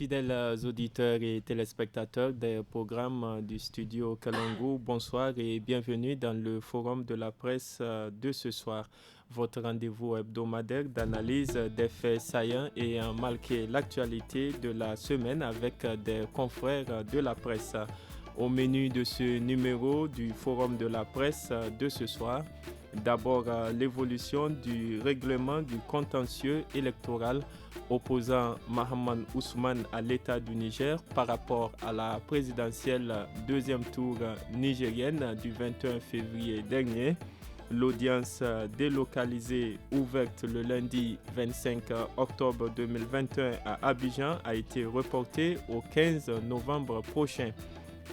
Fidèles auditeurs et téléspectateurs des programmes du studio Kalangu, bonsoir et bienvenue dans le forum de la presse de ce soir. Votre rendez-vous hebdomadaire d'analyse des faits saillants et marqué l'actualité de la semaine avec des confrères de la presse. Au menu de ce numéro du forum de la presse de ce soir, d'abord l'évolution du règlement du contentieux électoral opposant Mahaman Ousmane à l'État du Niger par rapport à la présidentielle deuxième tour nigérienne du 21 février dernier. L'audience délocalisée ouverte le lundi 25 octobre 2021 à Abidjan a été reportée au 15 novembre prochain.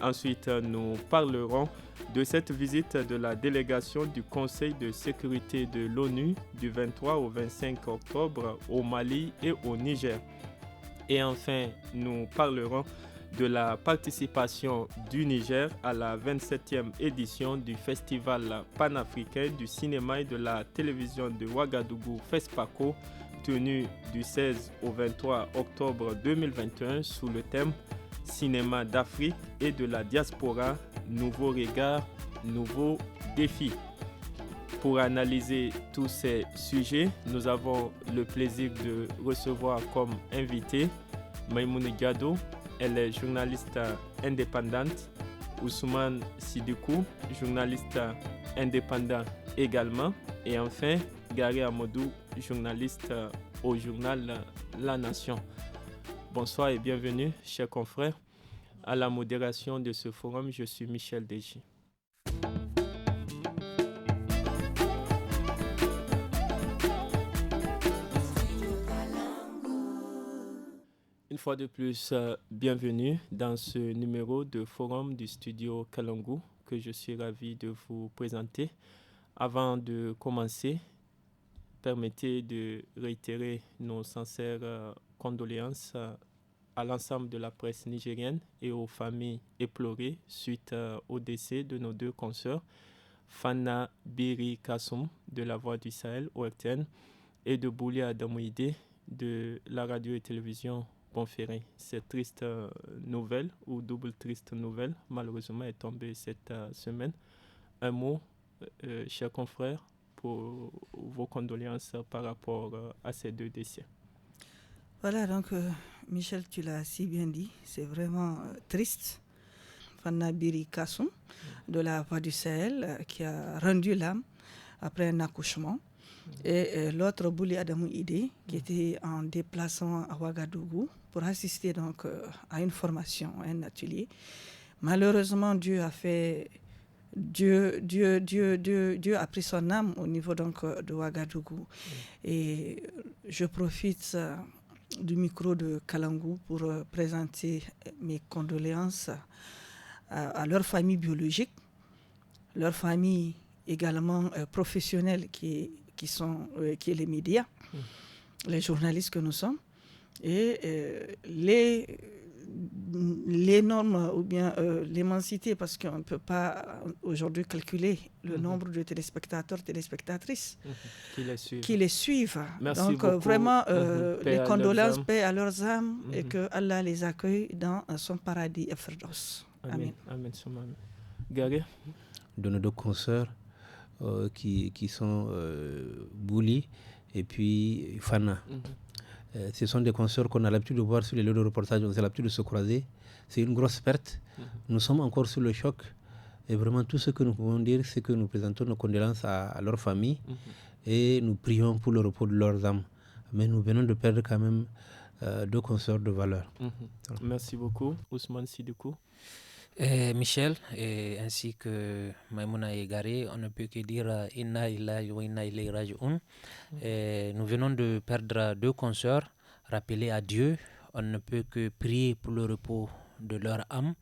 Ensuite, nous parlerons de cette visite de la délégation du Conseil de sécurité de l'ONU du 23 au 25 octobre au Mali et au Niger. Et enfin, nous parlerons de la participation du Niger à la 27e édition du Festival panafricain du cinéma et de la télévision de Ouagadougou FESPACO, tenu du 16 au 23 octobre 2021 sous le thème Cinéma d'Afrique et de la diaspora, nouveaux regards, nouveaux défis. Pour analyser tous ces sujets, nous avons le plaisir de recevoir comme invité Maïmouna Diado. Elle est journaliste indépendante. Ousmane Sidikou, journaliste indépendant également. Et enfin, Gary Amadou, journaliste au journal La Nation. Bonsoir et bienvenue, chers confrères. À la modération de ce forum, je suis Michel Deji. Une fois de plus, bienvenue dans ce numéro de forum du studio Kalangu que je suis ravi de vous présenter. Avant de commencer, permettez de réitérer nos sincères condoléances à l'ensemble de la presse nigérienne et aux familles éplorées suite au décès de nos deux consoeurs, Fana Biri Kassoum de la Voix du Sahel, ORTN, et de Bouli Adamouide de la radio et télévision Bonferré. Cette triste nouvelle, ou double triste nouvelle, malheureusement est tombée cette semaine. Un mot, chers confrères, pour vos condoléances par rapport à ces deux décès. Voilà, donc Michel, tu l'as si bien dit, c'est vraiment triste. Fana Biri Kassoum de la Voix du Sahel qui a rendu l'âme après un accouchement. Et l'autre, Bouli Adamou Ide, qui était en déplacement à Ouagadougou pour assister donc à une formation, à un atelier. Malheureusement, Dieu a pris son âme au niveau donc de Ouagadougou. Et je profite du micro de Kalangu pour présenter mes condoléances à leur famille biologique, leur famille également professionnelle qui est les médias, les journalistes que nous sommes, et les normes ou bien l'immensité, parce qu'on ne peut pas aujourd'hui calculer le nombre de téléspectateurs, téléspectatrices qui les suivent. Merci donc beaucoup. Vraiment, les condoléances, paix à leurs âmes, et que Allah les accueille dans son paradis Firdaus. Amen. Amen. Gary, de nos deux consoeurs qui sont Bouli et puis Fana. Ce sont des consoeurs qu'on a l'habitude de voir sur les lieux de reportage, on a l'habitude de se croiser. C'est une grosse perte. Nous sommes encore sous le choc. Et vraiment, tout ce que nous pouvons dire, c'est que nous présentons nos condoléances à leur famille et nous prions pour le repos de leurs âmes. Mais nous venons de perdre quand même deux consoeurs de valeur. Merci beaucoup, Ousmane Sidikou. Michel, ainsi que Maïmouna et Gary, on ne peut que dire Inna Lillahi wa Inna Ilayhi Raji'un. Nous venons de perdre deux consoeurs, rappelés à Dieu. On ne peut que prier pour le repos de leur âme.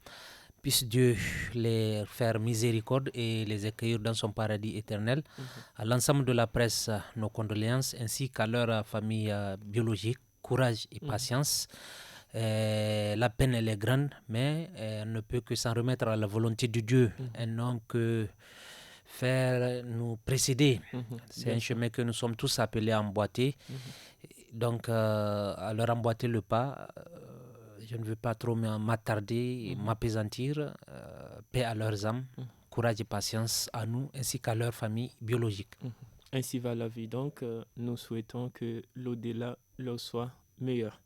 Puisse Dieu les faire miséricorde et les accueillir dans son paradis éternel. À l'ensemble de la presse, nos condoléances, ainsi qu'à leur famille biologique, courage et patience. La peine elle est grande, mais elle ne peut que s'en remettre à la volonté de Dieu, un homme que faire nous précéder. C'est un chemin que nous sommes tous appelés à emboîter. Donc, à leur emboîter le pas, je ne veux pas trop m'attarder et m'apaisantir. Paix à leurs âmes, courage et patience à nous ainsi qu'à leurs familles biologiques. Ainsi va la vie. Donc, nous souhaitons que l'au-delà leur soit meilleur.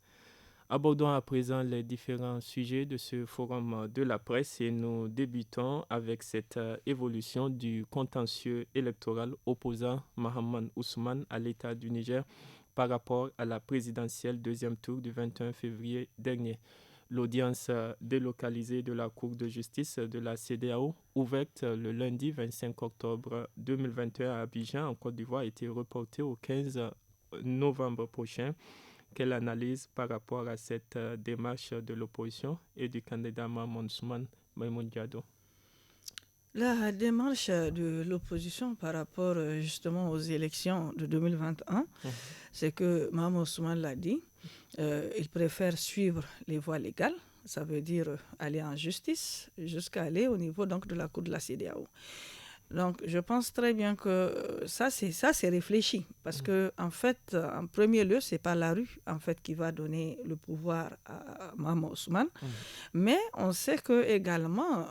Abordons à présent les différents sujets de ce forum de la presse et nous débutons avec cette évolution du contentieux électoral opposant Mahaman Ousmane à l'État du Niger par rapport à la présidentielle deuxième tour du 21 février dernier. L'audience délocalisée de la Cour de justice de la CEDEAO, ouverte le lundi 25 octobre 2021 à Abidjan, en Côte d'Ivoire, a été reportée au 15 novembre prochain. Quelle analyse par rapport à cette démarche de l'opposition et du candidat Mahaman Ousmane Maïmouna Diado? La démarche de l'opposition par rapport justement aux élections de 2021, c'est que Mahaman Ousmane l'a dit, il préfère suivre les voies légales, ça veut dire aller en justice jusqu'à aller au niveau donc, de la Cour de la CEDEAO. Donc, je pense très bien que ça c'est réfléchi. Parce que, en fait, en premier lieu, ce n'est pas la rue en fait, qui va donner le pouvoir à Mahaman Ousmane. Mais on sait qu'également,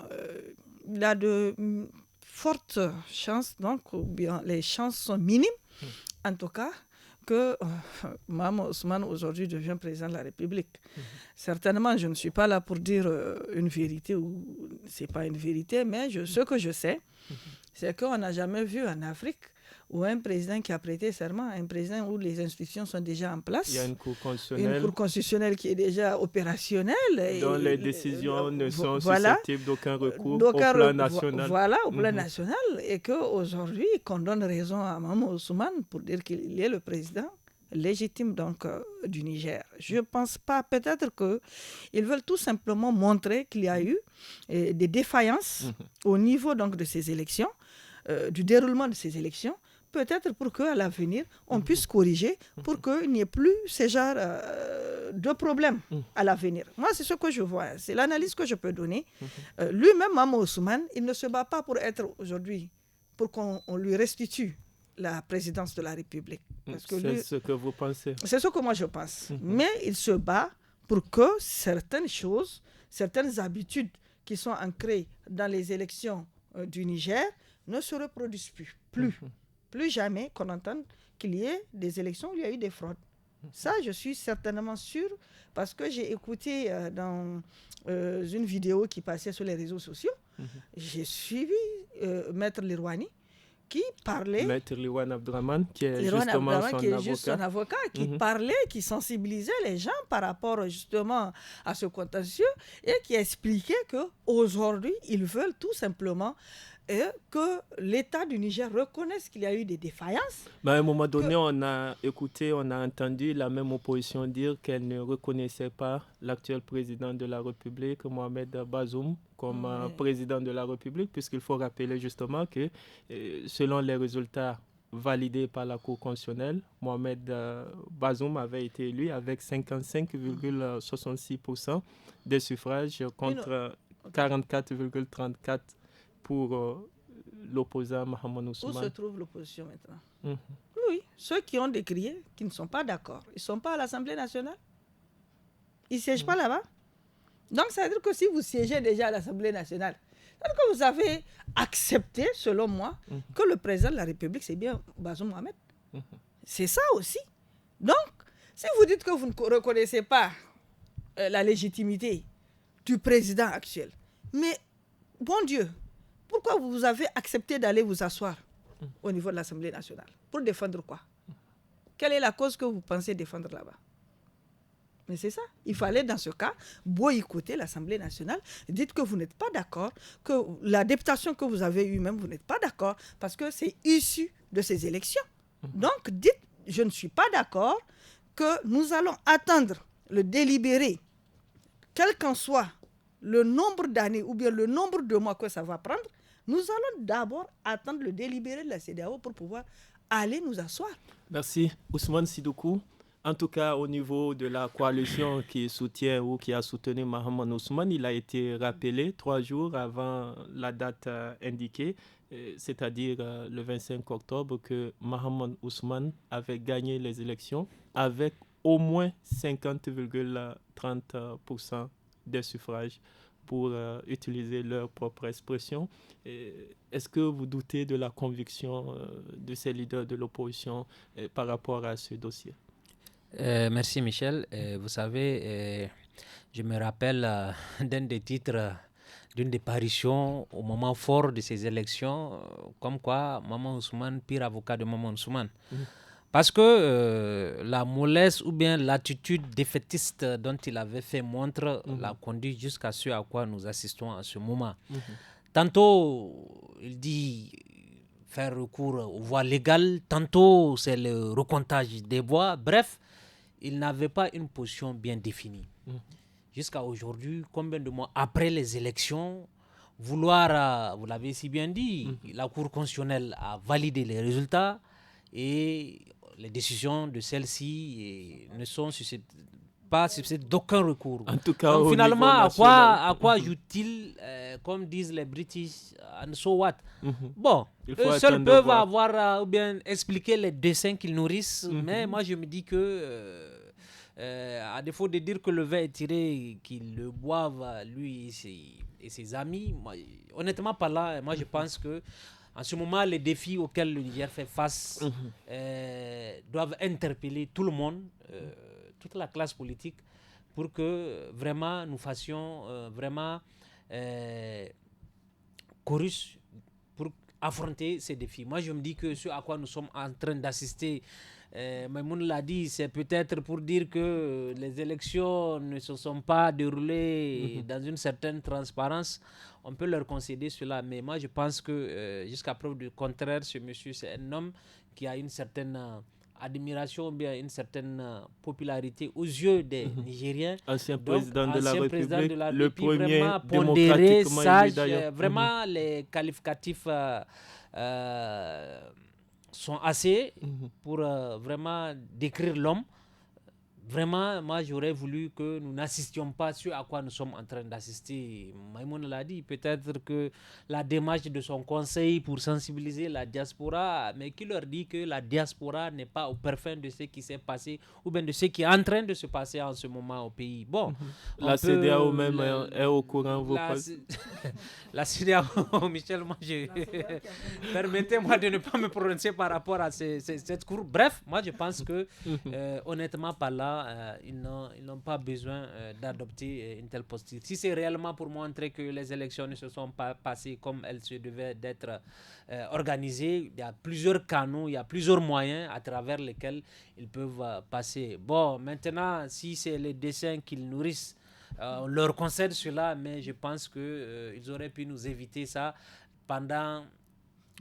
il a de fortes chances, donc, ou bien les chances sont minimes, en tout cas, que Mahaman Ousmane aujourd'hui devient président de la République. Certainement, je ne suis pas là pour dire une vérité ou ce n'est pas une vérité, mais ce que je sais, c'est qu'on n'a jamais vu en Afrique où un président qui a prêté serment, un président où les institutions sont déjà en place. Il y a une cour constitutionnelle. Une cour constitutionnelle qui est déjà opérationnelle. Dont les décisions ne sont susceptibles d'aucun recours au plan national. Voilà, au plan national. Et qu'aujourd'hui, qu'on donne raison à Mahaman Ousmane pour dire qu'il est le président légitime donc, du Niger. Je ne pense pas, peut-être qu'ils veulent tout simplement montrer qu'il y a eu des défaillances au niveau donc, de ces élections, du déroulement de ces élections, peut-être pour qu'à l'avenir, on puisse corriger pour qu'il n'y ait plus ce genre de problèmes à l'avenir. Moi, c'est ce que je vois, c'est l'analyse que je peux donner. Lui-même, Mahaman Ousmane, il ne se bat pas pour être aujourd'hui, pour qu'on lui restitue la présidence de la République. C'est ce que vous pensez? C'est ce que moi je pense. Mais il se bat pour que certaines choses, certaines habitudes qui sont ancrées dans les élections du Niger ne se reproduisent plus. Plus jamais qu'on entende qu'il y ait des élections où il y a eu des fraudes. Ça, je suis certainement sûre parce que j'ai écouté dans une vidéo qui passait sur les réseaux sociaux, j'ai suivi Maître Lirwani qui parlait... Maître Lirwan Abdraman, qui est justement son avocat, qui parlait, qui sensibilisait les gens par rapport justement à ce contentieux et qui expliquait qu'aujourd'hui, ils veulent tout simplement que l'État du Niger reconnaisse qu'il y a eu des défaillances. Mais à un moment donné, on a entendu la même opposition dire qu'elle ne reconnaissait pas l'actuel président de la République, Mohamed Bazoum, comme président de la République, puisqu'il faut rappeler justement que selon les résultats validés par la Cour constitutionnelle, Mohamed Bazoum avait été élu avec 55,66% des suffrages contre 44,34% pour l'opposant Mahaman Ousmane. Où se trouve l'opposition maintenant? Oui, ceux qui ont décrié, qui ne sont pas d'accord, ils ne sont pas à l'Assemblée nationale. Ils ne siègent pas là-bas. Donc, ça veut dire que si vous siégez déjà à l'Assemblée nationale, ça veut dire que vous avez accepté, selon moi, que le président de la République, c'est bien Bazoum Mohamed. C'est ça aussi. Donc, si vous dites que vous ne reconnaissez pas la légitimité du président actuel, mais, bon Dieu, pourquoi vous avez accepté d'aller vous asseoir au niveau de l'Assemblée nationale? Pour défendre quoi? Quelle est la cause que vous pensez défendre là-bas? Mais c'est ça. Il fallait, dans ce cas, boycotter l'Assemblée nationale. Dites que vous n'êtes pas d'accord, que la députation que vous avez eue même, vous n'êtes pas d'accord, parce que c'est issu de ces élections. Donc, dites, je ne suis pas d'accord, que nous allons attendre le délibéré, quel qu'en soit le nombre d'années ou bien le nombre de mois que ça va prendre. Nous allons d'abord attendre le délibéré de la CEDEAO pour pouvoir aller nous asseoir. Merci. Ousmane Sidoukou. En tout cas, au niveau de la coalition qui soutient ou qui a soutenu Mahaman Ousmane, il a été rappelé 3 jours avant la date indiquée, c'est-à-dire le 25 octobre, que Mahaman Ousmane avait gagné les élections avec au moins 50,4% 30% des suffrages pour utiliser leur propre expression. Est-ce que vous doutez de la conviction de ces leaders de l'opposition par rapport à ce dossier? Merci Michel. Vous savez, je me rappelle d'un des titres d'une des parutions au moment fort de ces élections, comme quoi Maman Ousmane, pire avocat de Maman Ousmane. Parce que la mollesse ou bien l'attitude défaitiste dont il avait fait montre l'a conduit jusqu'à ce à quoi nous assistons à ce moment. Tantôt, il dit faire recours aux voies légales, tantôt c'est le recomptage des voix. Bref, il n'avait pas une position bien définie. Jusqu'à aujourd'hui, combien de mois après les élections, vouloir, vous l'avez si bien dit, la Cour constitutionnelle a validé les résultats et les décisions de celle-ci ne sont pas susceptibles d'aucun recours. En tout cas, donc finalement, à quoi joue-t-il, comme disent les British, and so what? Bon, eux seuls peuvent avoir ou bien expliquer les dessins qu'ils nourrissent, mais moi je me dis que à défaut de dire que le vin est tiré, qu'ils le boivent lui et ses amis, honnêtement parlant, moi je pense que en ce moment, les défis auxquels le Niger fait face doivent interpeller tout le monde, toute la classe politique, pour que vraiment nous fassions vraiment chorus pour affronter ces défis. Moi, je me dis que ce à quoi nous sommes en train d'assister, Maïmoun l'a dit, c'est peut-être pour dire que les élections ne se sont pas déroulées dans une certaine transparence. On peut leur concéder cela, mais moi je pense que jusqu'à preuve du contraire, ce monsieur, c'est un homme qui a une certaine admiration, bien une certaine popularité aux yeux des Nigériens. Ancien président de la République, le premier vraiment pondéré, sage, vraiment les qualificatifs sont assez pour vraiment décrire l'homme. Vraiment, moi, j'aurais voulu que nous n'assistions pas à ce à quoi nous sommes en train d'assister. Maïmoun l'a dit, peut-être que la démarche de son conseil pour sensibiliser la diaspora, mais qui leur dit que la diaspora n'est pas au parfum de ce qui s'est passé ou bien de ce qui est en train de se passer en ce moment au pays. Bon, la CEDEAO même est au courant. La CEDEAO, Michel, moi, permettez-moi de ne pas me prononcer par rapport à cette cour. Bref, moi, je pense que, honnêtement parlant, ils n'ont pas besoin d'adopter une telle posture. Si c'est réellement pour montrer que les élections ne se sont pas passées comme elles se devaient d'être organisées, il y a plusieurs canaux, il y a plusieurs moyens à travers lesquels ils peuvent passer. Bon, maintenant, si c'est les dessins qu'ils nourrissent, on leur concède cela, mais je pense qu'ils auraient pu nous éviter ça pendant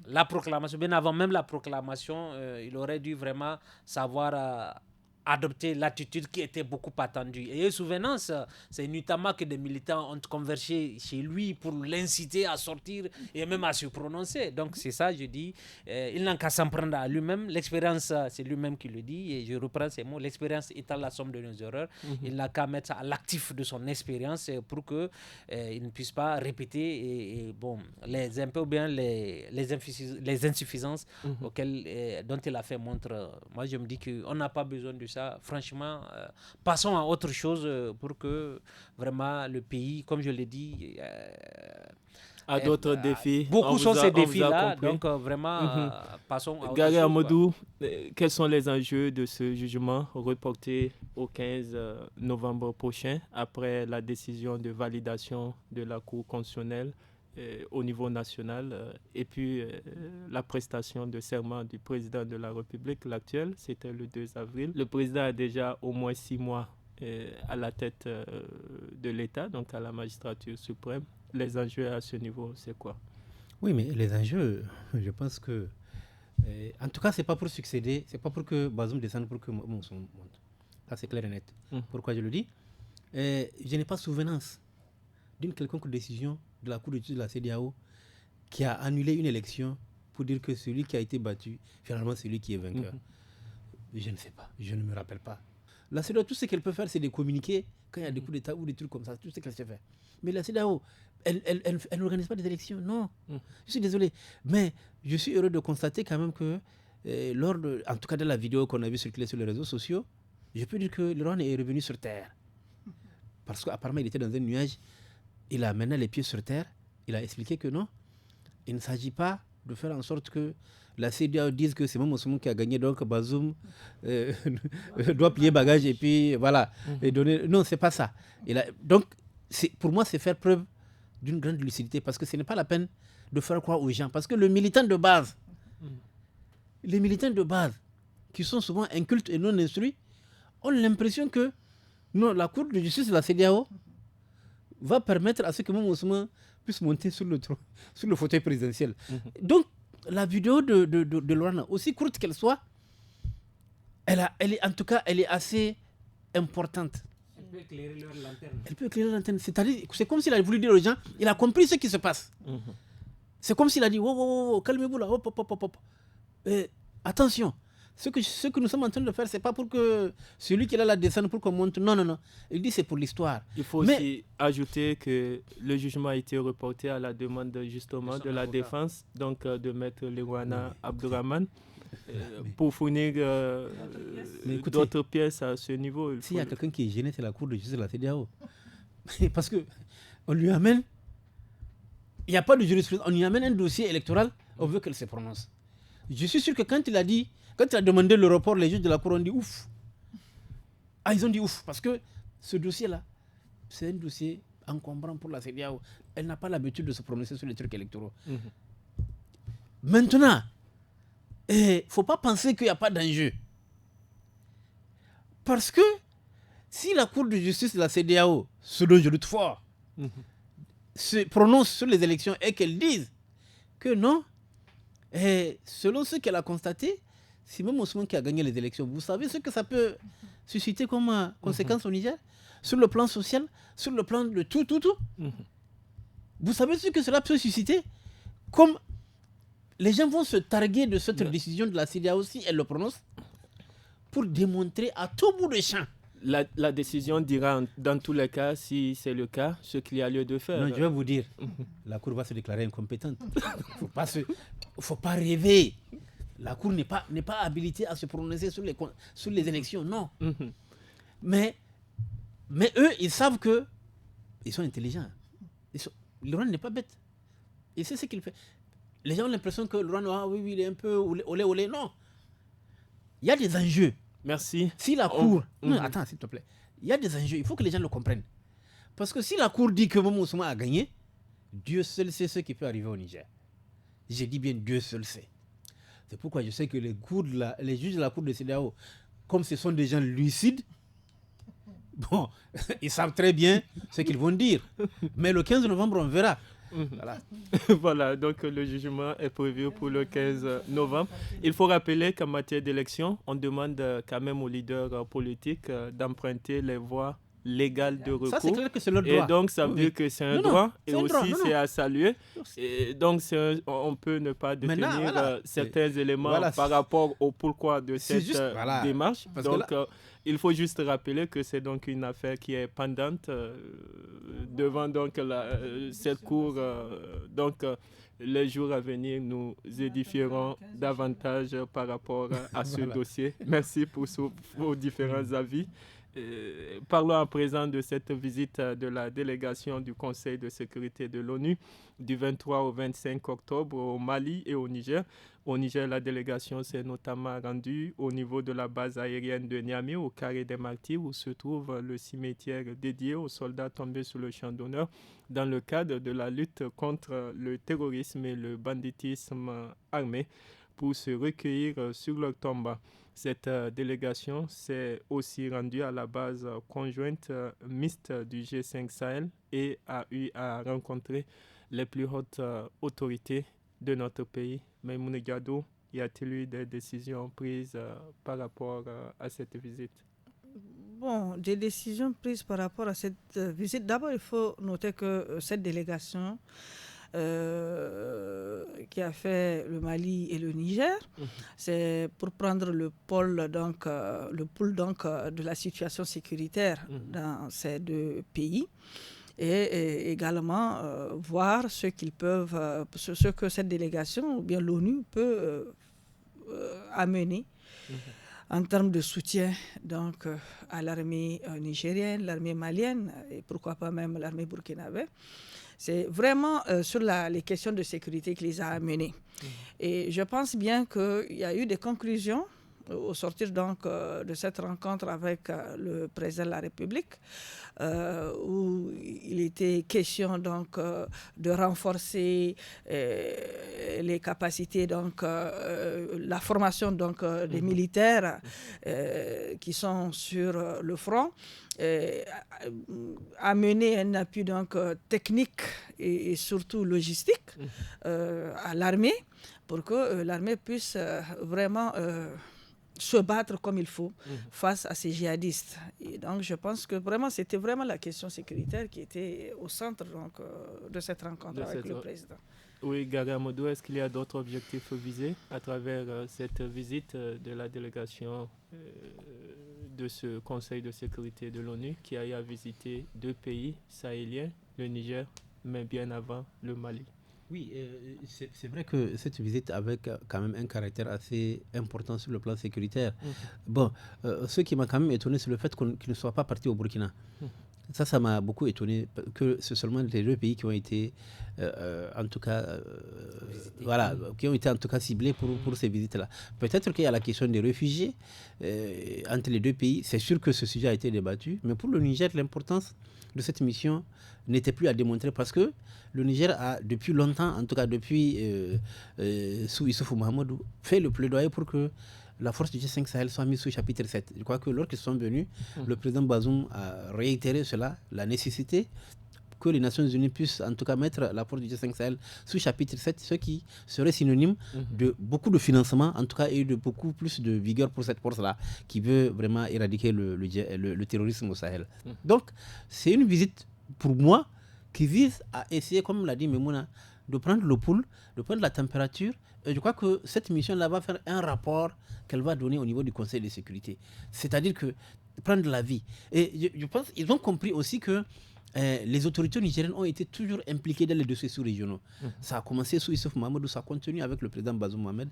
la proclamation. Bien avant même la proclamation, il aurait dû vraiment savoir adopter l'attitude qui était beaucoup attendue. Et souvenance, c'est notamment que des militants ont convergé chez lui pour l'inciter à sortir et même à se prononcer. Donc c'est ça, je dis, il n'a qu'à s'en prendre à lui-même. L'expérience, c'est lui-même qui le dit, et je reprends ces mots, l'expérience étant la somme de nos erreurs. Il n'a qu'à mettre ça à l'actif de son expérience pour qu'il ne puisse pas répéter et bon, les impôts ou bien les insuffisances dont il a fait montre. Moi, je me dis qu'on n'a pas besoin de ça. Franchement, passons à autre chose pour que vraiment le pays, comme je l'ai dit, à d'autres défis. Beaucoup sont ces défis-là, donc vraiment, passons à autre Gary chose. Amadou, quels sont les enjeux de ce jugement reporté au 15 novembre prochain après la décision de validation de la Cour constitutionnelle au niveau national et puis la prestation de serment du président de la République, l'actuel, c'était le 2 avril. Le président a déjà au moins 6 mois à la tête de l'État, donc à la magistrature suprême. Les enjeux à ce niveau, c'est quoi? Oui, mais les enjeux, je pense que... en tout cas, ce n'est pas pour succéder, ce n'est pas pour que Bazoum descende, pour que Monson monte. Ça, c'est clair et net. Pourquoi je le dis? Je n'ai pas souvenance d'une quelconque décision de la Cour de justice de la CEDEAO qui a annulé une élection pour dire que celui qui a été battu, finalement, c'est lui qui est vainqueur. Je ne sais pas, je ne me rappelle pas. La CEDEAO, tout ce qu'elle peut faire, c'est de communiquer quand il y a des coups d'État ou des trucs comme ça, tout ce qu'elle sait faire. Mais la CEDEAO, elle n'organise pas des élections, non. Je suis désolé. Mais je suis heureux de constater quand même que, en tout cas dans la vidéo qu'on a vue circuler sur les réseaux sociaux, je peux dire que le Rwanda est revenu sur terre. parce qu'apparemment il était dans un nuage, il a maintenant les pieds sur terre, il a expliqué que non, il ne s'agit pas de faire en sorte que la CEDEAO dise que c'est Mohamed Ousmane qui a gagné, donc Bazoum doit plier bagage et puis voilà. Et donner... Non, c'est pas ça. Donc, pour moi, c'est faire preuve d'une grande lucidité parce que ce n'est pas la peine de faire croire aux gens. Parce que les militants de base, qui sont souvent incultes et non instruits, ont l'impression que non, la Cour de justice de la CEDEAO va permettre à ce que Mohamed Ousmane puisse monter sur le fauteuil présidentiel. Donc, la vidéo de Lorana, aussi courte qu'elle soit, elle est assez importante. Elle peut éclairer leur lanterne. Elle peut éclairer leur lanterne. C'est-à-dire, c'est comme s'il a voulu dire aux gens, il a compris ce qui se passe. C'est comme s'il a dit, oh, calmez-vous là, hop. Attention, ce que nous sommes en train de faire, c'est pas pour que celui qui a la descente pour qu'on monte. Non. Il dit c'est pour l'histoire. Il faut aussi ajouter que le jugement a été reporté à la demande justement de la défense, donc de Maître Lerwana Abdourahmane, pour fournir d'autres pièces à ce niveau. S'il y a quelqu'un qui est gêné, c'est la Cour de justice de la CEDEAO. Parce qu'on lui amène, il n'y a pas de jurisprudence, on lui amène un dossier électoral, on veut qu'elle se prononce. Je suis sûr que quand il a demandé le report, les juges de la Cour ont dit ouf. Ah, ils ont dit ouf, parce que ce dossier-là, c'est un dossier encombrant pour la CEDEAO. Elle n'a pas l'habitude de se prononcer sur les trucs électoraux. Maintenant, il ne faut pas penser qu'il n'y a pas d'enjeu. Parce que si la Cour de justice de la CEDEAO, ce dont je doute fort, se prononce sur les élections et qu'elle dise que non, et selon ce qu'elle a constaté, c'est même Ousmane qui a gagné les élections. Vous savez ce que ça peut susciter comme conséquence au Niger? Sur le plan social, sur le plan de tout. Vous savez ce que cela peut susciter? Comme les gens vont se targuer de cette décision de la CEDEAO si elle le prononce, pour démontrer à tout bout de champ. La décision dira dans tous les cas, si c'est le cas, ce qu'il y a lieu de faire. Non, je vais vous dire, la Cour va se déclarer incompétente. Il ne faut pas rêver. La Cour n'est pas habilitée à se prononcer sur les élections, non. Mais eux, ils savent qu'ils sont intelligents. Laurent n'est pas bête. Il sait ce qu'il fait. Les gens ont l'impression que Laurent, oui, il est un peu olé. Non. Il y a des enjeux. Merci. Si la Cour... Non, attends, s'il te plaît. Il y a des enjeux. Il faut que les gens le comprennent. Parce que si la Cour dit que Mohamed Ousmane a gagné, Dieu seul sait ce qui peut arriver au Niger. J'ai dit bien Dieu seul sait. C'est pourquoi je sais que les juges de la Cour de CEDEAO, comme ce sont des gens lucides, bon, ils savent très bien ce qu'ils vont dire. Mais le 15 novembre, on verra. Voilà. Voilà, donc le jugement est prévu pour le 15 novembre. Il faut rappeler qu'en matière d'élection, on demande quand même aux leaders politiques d'emprunter les voies légales de recours. Ça, c'est clair que c'est leur droit. Et donc, ça veut dire que c'est un droit et aussi c'est à saluer. Et donc, on peut ne pas détenir certains éléments par rapport au pourquoi de cette démarche. Donc, il faut juste rappeler que c'est donc une affaire qui est pendante devant donc cette cour. Les jours à venir, nous édifierons davantage par rapport à ce dossier. Merci pour vos différents avis. Parlons à présent de cette visite de la délégation du Conseil de sécurité de l'ONU du 23 au 25 octobre au Mali et au Niger. Au Niger, la délégation s'est notamment rendue au niveau de la base aérienne de Niamey, au Carré des Martyrs, où se trouve le cimetière dédié aux soldats tombés sur le champ d'honneur dans le cadre de la lutte contre le terrorisme et le banditisme armé, pour se recueillir sur leur tombe. Cette délégation s'est aussi rendue à la base conjointe mixte du G5 Sahel et a eu à rencontrer les plus hautes autorités de notre pays. Maïmouna Diado, y a-t-il eu des décisions prises par rapport à cette visite? Bon, des décisions prises par rapport à cette visite. D'abord, il faut noter que cette délégation qui a fait le Mali et le Niger, c'est pour prendre le pouls de la situation sécuritaire dans ces deux pays et également voir ce que cette délégation ou bien l'ONU peut amener en termes de soutien donc, à l'armée nigérienne, l'armée malienne et pourquoi pas même l'armée burkinabé. C'est vraiment sur les questions de sécurité qui les a amenés. Et je pense bien qu'il y a eu des conclusions au sortir donc de cette rencontre avec le président de la République, où il était question donc de renforcer les capacités, donc la formation donc des militaires qui sont sur le front, amener un appui donc technique et surtout logistique à l'armée pour que l'armée puisse vraiment se battre comme il faut face à ces djihadistes. Et donc, je pense que vraiment, c'était vraiment la question sécuritaire qui était au centre donc, de cette rencontre avec le président. Oui, Gary Amadou, est-ce qu'il y a d'autres objectifs visés à travers cette visite de la délégation de ce Conseil de sécurité de l'ONU qui a visité 2 pays sahéliens, le Niger, mais bien avant le Mali? Oui, c'est vrai que cette visite avait quand même un caractère assez important sur le plan sécuritaire. Bon, ce qui m'a quand même étonné, c'est le fait qu'il ne soit pas parti au Burkina. Ça m'a beaucoup étonné, que c'est seulement les 2 pays qui ont été, en tout cas, qui ont été en tout cas ciblés pour ces visites-là. Peut-être qu'il y a la question des réfugiés entre les 2 pays. C'est sûr que ce sujet a été débattu, mais pour le Niger, l'importance de cette mission n'était plus à démontrer parce que le Niger a depuis longtemps, en tout cas depuis sous Issoufou Mahamadou, fait le plaidoyer pour que la force du G5 Sahel soit mise sous chapitre 7. Je crois que lorsqu'ils sont venus, le président Bazoum a réitéré cela, la nécessité que les Nations Unies puissent en tout cas mettre la force du G5 Sahel sous chapitre 7, ce qui serait synonyme de beaucoup de financement, en tout cas, et de beaucoup plus de vigueur pour cette force-là, qui veut vraiment éradiquer le terrorisme au Sahel. Donc, c'est une visite, pour moi, qui vise à essayer, comme l'a dit Memouna, de prendre le pouls, de prendre la température. Et je crois que cette mission-là va faire un rapport qu'elle va donner au niveau du Conseil de sécurité. C'est-à-dire que prendre l'avis. Et je pense qu'ils ont compris aussi que les autorités nigériennes ont été toujours impliquées dans les dossiers sous-régionaux. Ça a commencé sous Issoufou Mahamadou, ça continue avec le président Bazoum Mohamed.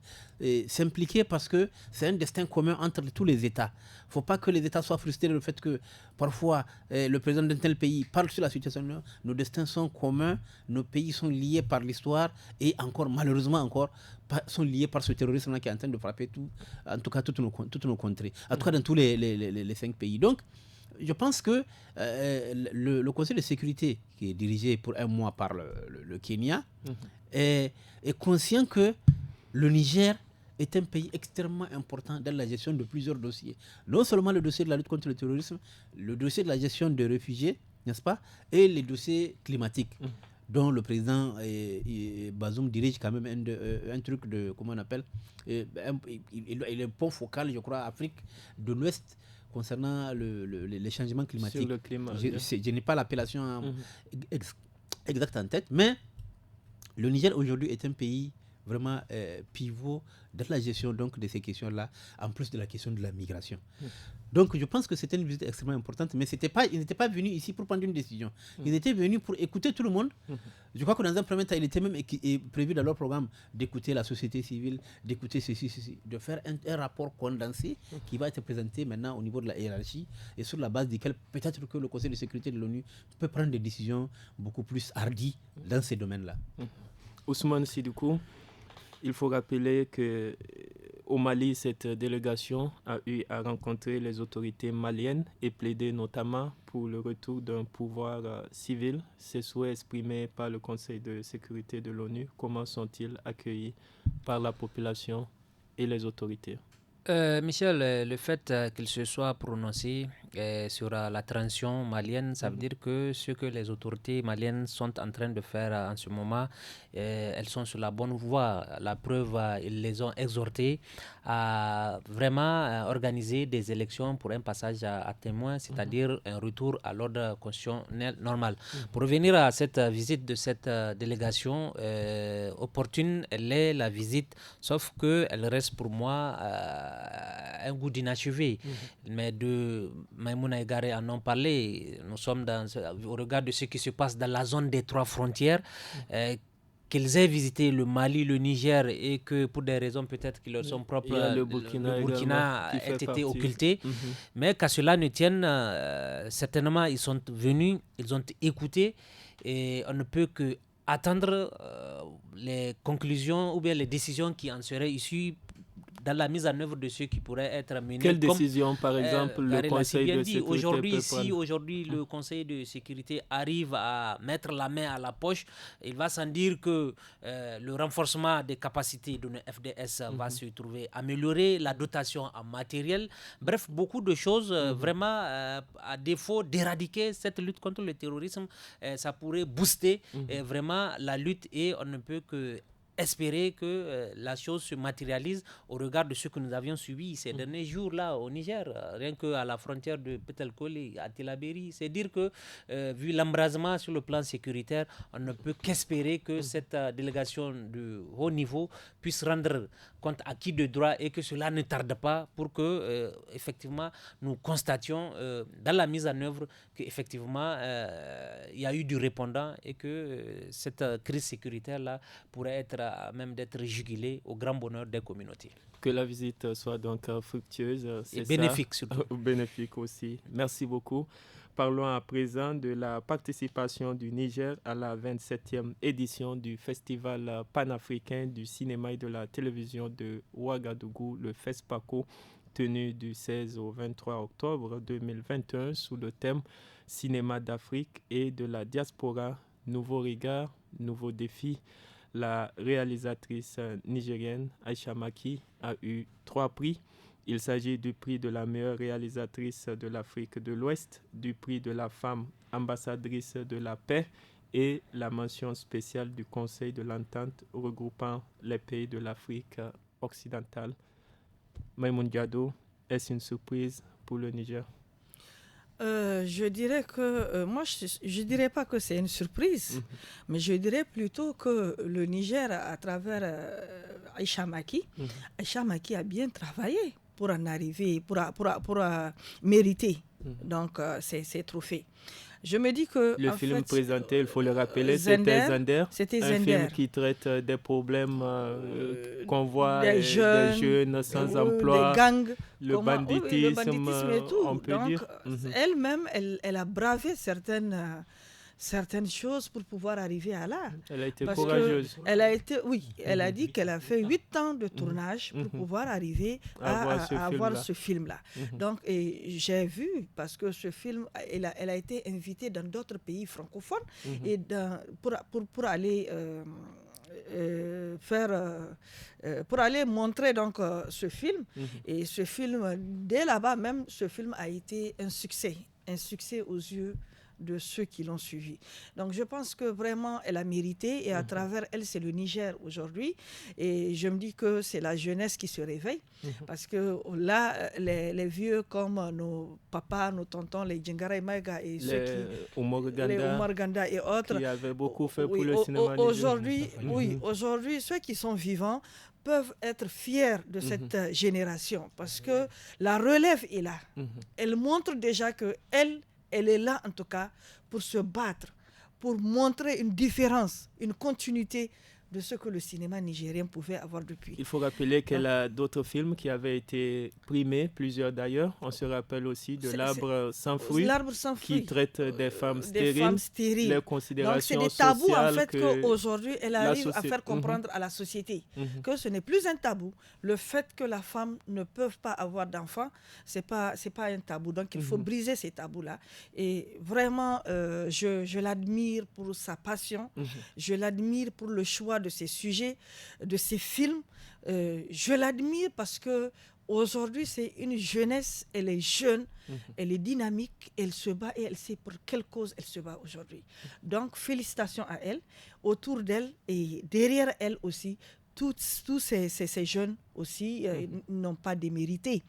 S'impliquer parce que c'est un destin commun entre tous les États. Il ne faut pas que les États soient frustrés du fait que parfois le président d'un tel pays parle sur la situation. Nos destins sont communs, nos pays sont liés par l'histoire et encore, malheureusement encore, sont liés par ce terrorisme-là qui est en train de frapper en tout cas toutes nos contrées. En tout cas dans tous les 5 pays. Donc, je pense que le Conseil de sécurité, qui est dirigé pour 1 mois par le Kenya, est conscient que le Niger est un pays extrêmement important dans la gestion de plusieurs dossiers. Non seulement le dossier de la lutte contre le terrorisme, le dossier de la gestion des réfugiés, n'est-ce pas, et les dossiers climatiques, dont le président Bazoum dirige quand même un truc de, comment on appelle, il est un pont focal, je crois, Afrique de l'Ouest, concernant les changements climatiques. Sur le climat. Je n'ai pas l'appellation exacte en tête, mais le Niger aujourd'hui est un pays vraiment pivot dans la gestion donc, de ces questions-là, en plus de la question de la migration. Donc je pense que c'était une visite extrêmement importante, mais ils n'étaient pas venus ici pour prendre une décision. Ils étaient venus pour écouter tout le monde. Je crois que dans un premier temps, il était même prévu dans leur programme d'écouter la société civile, d'écouter ceci, de faire un rapport condensé qui va être présenté maintenant au niveau de la hiérarchie et sur la base duquel peut-être que le Conseil de sécurité de l'ONU peut prendre des décisions beaucoup plus hardies dans ces domaines-là. Ousmane Sidoukou, il faut rappeler qu'au Mali, cette délégation a eu à rencontrer les autorités maliennes et plaider notamment pour le retour d'un pouvoir civil. Ces souhaits exprimés par le Conseil de sécurité de l'ONU, comment sont-ils accueillis par la population et les autorités? Michel, le fait qu'il se soit prononcé sur la transition malienne, ça veut dire que ce que les autorités maliennes sont en train de faire en ce moment, elles sont sur la bonne voie. La preuve, ils les ont exhortés à vraiment organiser des élections pour un passage à témoin, c'est-à-dire un retour à l'ordre constitutionnel normal. Pour revenir à cette visite de cette délégation, opportune, elle est la visite, sauf qu'elle reste pour moi un goût d'inachevé. Mais Maïmouna et Gare en ont parlé. Nous sommes au regard de ce qui se passe dans la zone des 3 frontières. qu'elles aient visité le Mali, le Niger, et que pour des raisons peut-être qui leur sont propres, le Burkina ait été occulté. Mais qu'à cela ne tienne, certainement ils sont venus, ils ont écouté, et on ne peut que attendre les conclusions ou bien les décisions qui en seraient issues dans la mise en œuvre de ceux qui pourraient être menés. Quelle décision, par exemple, le Conseil de sécurité aujourd'hui, peut si prendre? aujourd'hui le Conseil de sécurité arrive à mettre la main à la poche, il va sans dire que le renforcement des capacités de nos FDS va se trouver, améliorer la dotation en matériel, bref, beaucoup de choses. Vraiment, à défaut d'éradiquer cette lutte contre le terrorisme, ça pourrait booster vraiment la lutte, et on ne peut que espérer que la chose se matérialise au regard de ce que nous avions subi ces derniers jours-là au Niger, rien qu'à la frontière de Petelkoli, à Tilaberi. C'est dire que, vu l'embrasement sur le plan sécuritaire, on ne peut qu'espérer que cette délégation de haut niveau puisse rendre compte acquis de droit, et que cela ne tarde pas pour que, effectivement, nous constations dans la mise en œuvre qu'effectivement, il y a eu du répondant, et que cette crise sécuritaire-là pourrait être à même d'être jugulée au grand bonheur des communautés. Que la visite soit donc fructueuse, et bénéfique surtout. Bénéfique aussi. Merci beaucoup. Parlons à présent de la participation du Niger à la 27e édition du Festival panafricain du cinéma et de la télévision de Ouagadougou, le FESPACO, tenu du 16 au 23 octobre 2021 sous le thème « Cinéma d'Afrique et de la diaspora, nouveaux regards, nouveaux défis ». La réalisatrice nigérienne Aïcha Maki a eu 3 prix. Il s'agit du prix de la meilleure réalisatrice de l'Afrique de l'Ouest, du prix de la femme ambassadrice de la paix et la mention spéciale du Conseil de l'entente regroupant les pays de l'Afrique occidentale. Maïmoun Diado, est-ce une surprise pour le Niger? Je dirais que, moi, je dirais pas que c'est une surprise, mais je dirais plutôt que le Niger, à travers Aïcha Maki, Aïcha Maki a bien travaillé pour en arriver, pour mériter donc ces trophées. Je me dis que le film présenté, il faut le rappeler, Zender, c'était un film qui traite des problèmes qu'on voit des jeunes sans emploi, des gangs, le banditisme, le banditisme et tout. on peut donc, dire. Elle-même, elle a bravé certaines choses pour pouvoir arriver à là. Elle a été courageuse. Elle a dit qu'elle a fait 8 ans de tournage pour pouvoir arriver à avoir ce film-là. Donc, et j'ai vu, parce que ce film, elle a été invitée dans d'autres pays francophones et pour aller pour aller montrer donc ce film. Et ce film, dès là-bas même, ce film a été un succès aux yeux de ceux qui l'ont suivi. Donc je pense que vraiment elle a mérité, et à travers elle, c'est le Niger aujourd'hui, et je me dis que c'est la jeunesse qui se réveille, parce que là, les vieux comme nos papas, nos tontons, les Djingara et Maïga et ceux qui... les Omar Ganda et autres, qui avaient beaucoup fait pour le cinéma aujourd'hui, aujourd'hui, ceux qui sont vivants peuvent être fiers de cette génération, parce que la relève est là. Elle montre déjà que elle est là, en tout cas, pour se battre, pour montrer une différence, une continuité de ce que le cinéma nigérien pouvait avoir depuis. Il faut rappeler qu'elle a d'autres films qui avaient été primés, plusieurs d'ailleurs. On se rappelle aussi de L'Arbre sans fruits, qui traite des femmes stériles, les considérations donc c'est des tabous sociales en fait qu'aujourd'hui elle arrive à faire comprendre à la société que ce n'est plus un tabou. Le fait que la femme ne peut pas avoir d'enfants, c'est pas un tabou. Donc il faut briser ces tabous-là. Et vraiment, je l'admire pour sa passion, je l'admire pour le choix de ces sujets, de ces films. Je l'admire parce que aujourd'hui, c'est une jeunesse, elle est jeune, elle est dynamique, elle se bat et elle sait pour quelle cause elle se bat aujourd'hui. Donc, félicitations à elle, autour d'elle et derrière elle aussi, tous ces jeunes aussi n'ont pas démérité.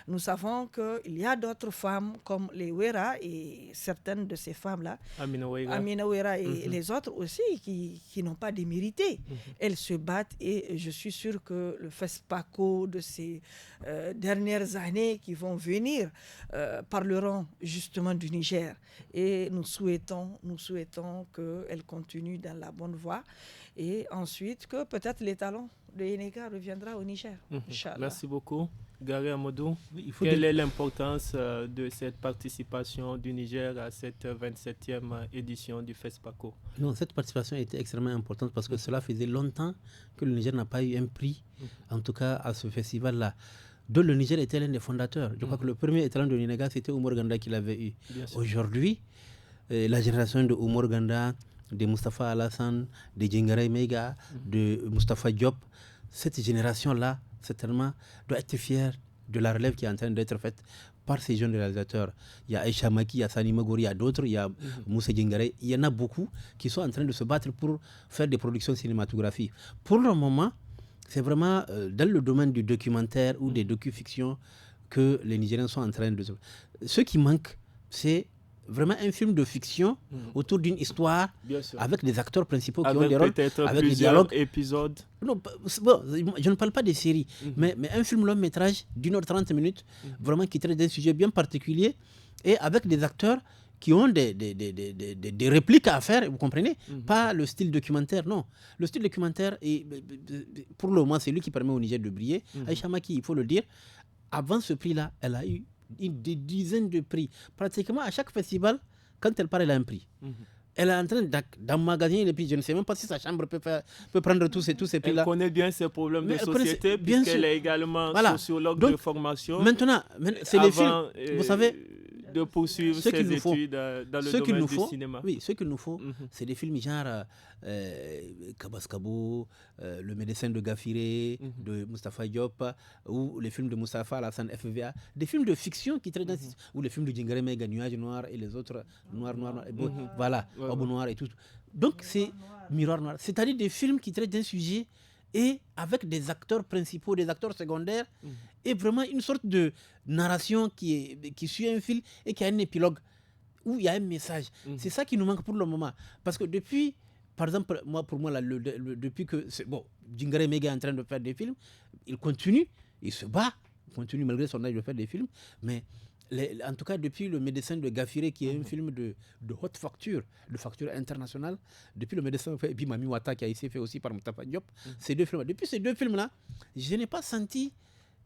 Nous savons qu'il y a d'autres femmes comme les Wera et certaines de ces femmes-là, Amina Wera et les autres aussi, qui n'ont pas démérité. Elles se battent et je suis sûre que le FESPACO de ces dernières années qui vont venir parleront justement du Niger. Et nous souhaitons qu'elles continuent dans la bonne voie et ensuite que peut-être les talents de Yenega reviendra au Niger. Merci beaucoup. Gary Amadou, quelle est l'importance de cette participation du Niger à cette 27e édition du FESPACO? Non, cette participation était extrêmement importante parce que cela faisait longtemps que le Niger n'a pas eu un prix, en tout cas à ce festival-là, dont le Niger était l'un des fondateurs. Je crois que le premier étalon de Yenega, c'était Oumar Ganda qui l'avait eu. Aujourd'hui, la génération de Oumar Ganda, de Mustafa Alassane, de Djingare Mega, de Mustafa Diop, cette génération-là, certainement, doit être fière de la relève qui est en train d'être faite par ces jeunes réalisateurs. Il y a Aïcha Maki, il y a Sani Magori, il y a d'autres, il y a Moussa Djingare. Il y en a beaucoup qui sont en train de se battre pour faire des productions cinématographiques. Pour le moment, c'est vraiment dans le domaine du documentaire ou des docu-fictions que les Nigériens sont en train de... Ce qui manque, c'est vraiment un film de fiction autour d'une histoire avec des acteurs principaux qui ont des rôles, avec des dialogues. Épisodes. Non, bon, je ne parle pas des séries, mais un film long métrage d'1h30 minutes, vraiment qui traite d'un sujet bien particulier et avec des acteurs qui ont des répliques à faire, vous comprenez? Pas le style documentaire, non. Le style documentaire, pour le moment, c'est lui qui permet au Niger de briller. Aïcha Maki, il faut le dire, avant ce prix-là, elle a eu des dizaines de prix. Pratiquement à chaque festival, quand elle part, elle a un prix. Elle est en train d'emmagasiner les prix. Je ne sais même pas si sa chambre peut prendre tous ces prix-là. Elle connaît bien ces problèmes de société, puisqu'elle est également sociologue de formation. Maintenant, c'est les films, vous savez, de poursuivre ses études dans le domaine du cinéma. Oui, ce qu'il nous faut, c'est des films genre Kabaskabo, Le médecin de Gafiré, de Mustafa Diop, ou les films de Mustafa Alassane FVA, des films de fiction qui traitent ou les films de Djingare Mega, Nuage Noir et les autres, Noir, voilà, Abou Noir et tout. Donc c'est Miroir Noir, c'est-à-dire des films qui traitent d'un sujet et avec des acteurs principaux, des acteurs secondaires, et vraiment une sorte de narration qui suit un fil et qui a un épilogue où il y a un message. C'est ça qui nous manque pour le moment. Parce que depuis, par exemple, depuis que Djingare Mega est en train de faire des films, il continue, il se bat, il continue malgré son âge de faire des films, mais en tout cas, depuis Le médecin de Gafiré, qui est un film de haute facture, de facture internationale, depuis Le médecin, et puis Mami Wata, qui a été fait aussi par Mustafa Diop, ces deux films. Depuis ces deux films-là, je n'ai pas senti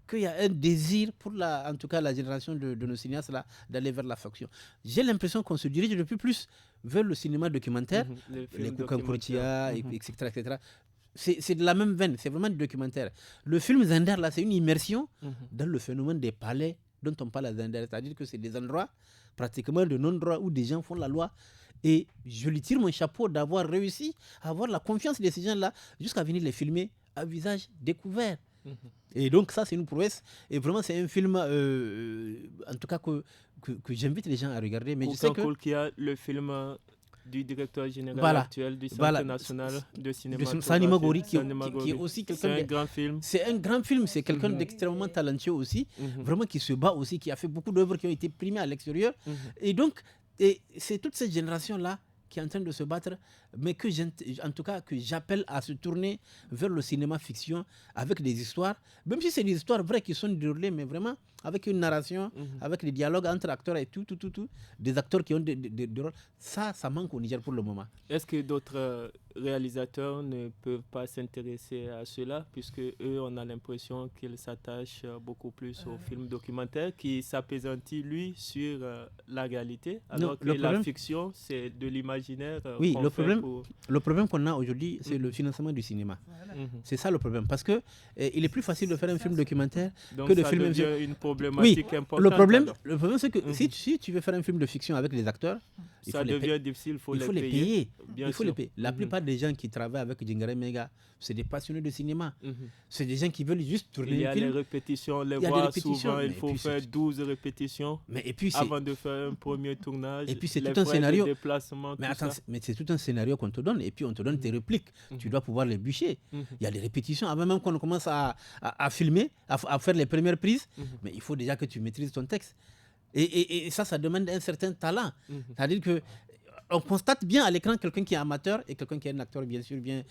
qu'il y a un désir pour en tout cas la génération de nos cinéastes-là d'aller vers la fiction. J'ai l'impression qu'on se dirige depuis plus vers le cinéma documentaire, les Koukan-Kourtia, etc. C'est de la même veine, c'est vraiment du documentaire. Le film Zender, là, c'est une immersion dans le phénomène des palais dont on parle à Zender, c'est-à-dire que c'est des endroits, pratiquement de non-droits où des gens font la loi. Et je lui tire mon chapeau d'avoir réussi à avoir la confiance de ces gens-là jusqu'à venir les filmer à visage découvert. Et donc ça, c'est une prouesse. Et vraiment, c'est un film, en tout cas, que j'invite les gens à regarder. Mais je sais que... qui a le film du directeur général actuel du Centre national de cinéma. Sani Magori, qui est aussi quelqu'un... C'est un grand film. C'est un grand film, c'est quelqu'un d'extrêmement talentueux aussi, vraiment qui se bat aussi, qui a fait beaucoup d'œuvres qui ont été primées à l'extérieur. Et donc, c'est toute cette génération-là qui est en train de se battre, mais en tout cas que j'appelle à se tourner vers le cinéma fiction avec des histoires, même si c'est des histoires vraies qui sont déroulées, mais vraiment avec une narration, avec des dialogues entre acteurs et tout, des acteurs qui ont des rôles. Ça manque au Niger pour le moment. Est-ce que d'autres réalisateurs ne peuvent pas s'intéresser à cela, puisque eux, on a l'impression qu'ils s'attachent beaucoup plus au film documentaire qui s'appesantit, lui, sur la réalité, alors que la fiction, c'est de l'imaginaire. Oui, le problème qu'on a aujourd'hui, c'est le financement du cinéma. C'est ça le problème, parce que il est plus facile de faire un film documentaire que de filmer une problématique importante. Le problème, c'est que si tu veux faire un film de fiction avec des acteurs, Ça devient difficile, il faut les payer. Il faut les payer. La plupart des gens qui travaillent avec Djingare Mega, c'est des passionnés de cinéma. C'est des gens qui veulent juste tourner un film. Il y a les répétitions, les voix souvent, il faut faire 12 répétitions avant de faire un premier tournage. Et puis c'est tout un scénario. Mais attends, mais c'est tout un scénario qu'on te donne et puis on te donne tes répliques. Tu dois pouvoir les bûcher. Il y a des répétitions avant même qu'on commence à filmer, à faire les premières prises. Mais il faut déjà que tu maîtrises ton texte. Et ça demande un certain talent. C'est-à-dire que on constate bien à l'écran quelqu'un qui est amateur et quelqu'un qui est un acteur bien sûr bien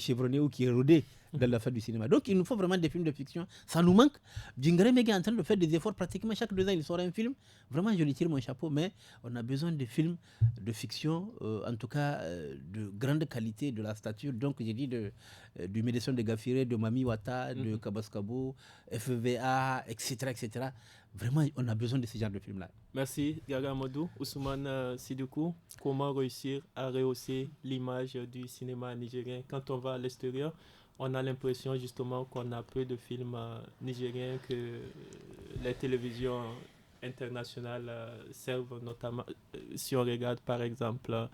chevronné ou qui est rodé dans l'affaire du cinéma. Donc il nous faut vraiment des films de fiction. Ça nous manque. Djingare Mega est en train de faire des efforts pratiquement chaque 2 ans. Il sort un film. Vraiment, je lui tire mon chapeau. Mais on a besoin de films de fiction, en tout cas de grande qualité, de la stature. Donc j'ai dit du Médecin de Gafiré, de Mami Wata, de Kabaskabo, FVA, etc., etc. Vraiment, on a besoin de ce genre de films-là. Merci, Gaga Amadou. Ousmane Sidoukou, comment réussir à rehausser l'image du cinéma nigérien quand on va à l'extérieur? On a l'impression justement qu'on a peu de films nigériens, que les télévisions internationales servent, notamment si on regarde par exemple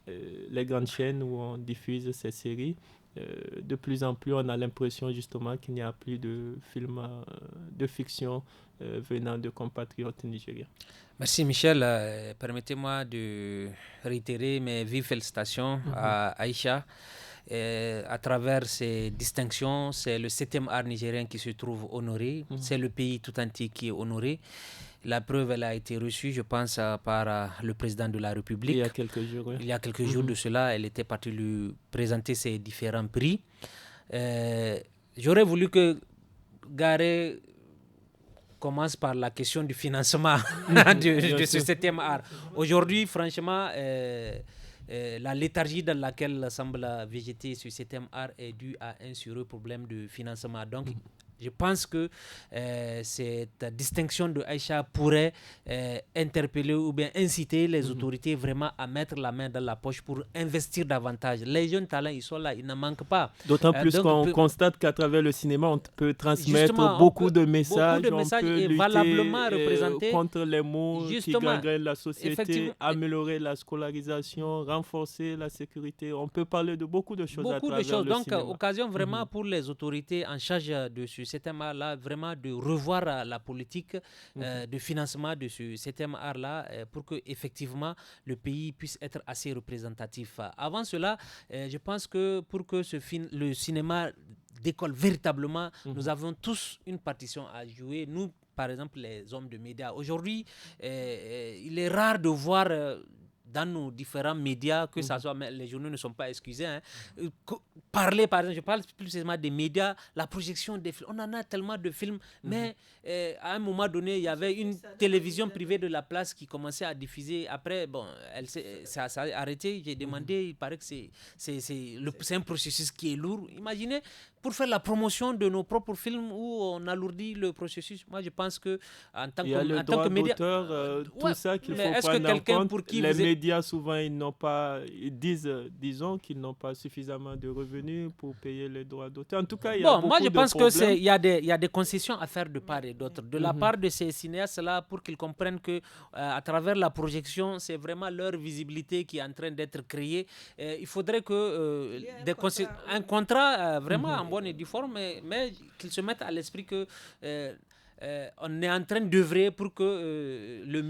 les grandes chaînes où on diffuse ces séries. De plus en plus, on a l'impression justement qu'il n'y a plus de films de fiction venant de compatriotes nigériens. Merci Michel. Permettez-moi de réitérer mes vives félicitations à Aïcha. À travers ces distinctions, c'est le 7e art nigérien qui se trouve honoré. C'est le pays tout entier qui est honoré. La preuve, elle a été reçue, je pense, par le président de la République. Il y a quelques jours, oui. Il y a quelques jours de cela, elle était partie lui présenter ses différents prix. J'aurais voulu que Garé commence par la question du financement de ce 7e art. Aujourd'hui, franchement, la léthargie dans laquelle semble végéter ce 7e art est due à un sérieux problème de financement. Donc, je pense que cette distinction de Aïcha pourrait interpeller ou bien inciter les autorités vraiment à mettre la main dans la poche pour investir davantage. Les jeunes talents, ils sont là, ils n'en manquent pas. D'autant plus qu'on constate qu'à travers le cinéma, on peut transmettre beaucoup de messages, on peut lutter valablement représenter contre les mots qui gangrènent la société, améliorer la scolarisation, renforcer la sécurité. On peut parler de beaucoup de choses à travers le cinéma. Donc, occasion vraiment pour les autorités en charge de ce 7e art-là, vraiment de revoir la politique de financement de ce 7e art-là pour que effectivement le pays puisse être assez représentatif. Avant cela, je pense que pour que le cinéma décolle véritablement, nous avons tous une partition à jouer. Nous, par exemple, les hommes de médias. Aujourd'hui, il est rare de voir dans nos différents médias, que ça soit, mais les journaux ne sont pas excusés, parler, par exemple, je parle plus précisément des médias, la projection des films. On en a tellement de films, mais à un moment donné, il y avait une télévision privée de la place qui commençait à diffuser. Après, bon, ça a arrêté. J'ai demandé, il paraît que c'est un processus qui est lourd. Imaginez, pour faire la promotion de nos propres films où on alourdit le processus. Moi, je pense que en tant que média, tout ça qu'il faut prendre en compte. Les médias souvent disons qu'ils n'ont pas suffisamment de revenus pour payer les droits d'auteur. En tout cas, il y a beaucoup de problèmes. Moi, je pense qu'il y a des concessions à faire de part et d'autre. De la part de ces cinéastes-là, pour qu'ils comprennent que à travers la projection, c'est vraiment leur visibilité qui est en train d'être créée. Il faudrait que un contrat vraiment en bonne et due forme, mais qu'ils se mettent à l'esprit que on est en train d'œuvrer pour que leur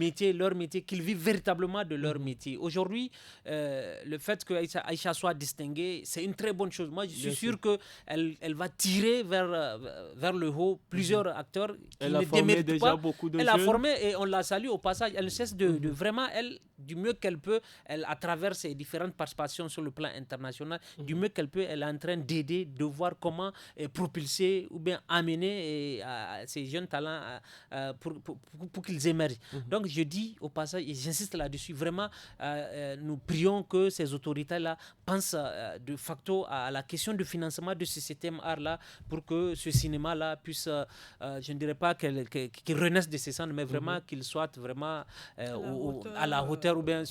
métier, qu'ils vivent véritablement de leur métier. Aujourd'hui, le fait que Aïcha soit distinguée, c'est une très bonne chose. Moi, je suis sûr qu'elle va tirer vers le haut plusieurs acteurs qui ne déméritent pas. Déjà beaucoup de elle jeunes. a formé et on la salue au passage. Elle ne cesse de vraiment, du mieux qu'elle peut, à travers ses différentes participations sur le plan international, du mieux qu'elle peut, elle est en train d'aider, de voir comment propulser ou bien amener ces jeunes talents pour qu'ils émergent. Donc je dis au passage, et j'insiste là-dessus, vraiment, nous prions que ces autorités-là pensent de facto à la question du financement de ce 7e art-là pour que ce cinéma-là puisse, je ne dirais pas qu'il renaisse de ses cendres, mais vraiment qu'il soit vraiment à la hauteur ou bien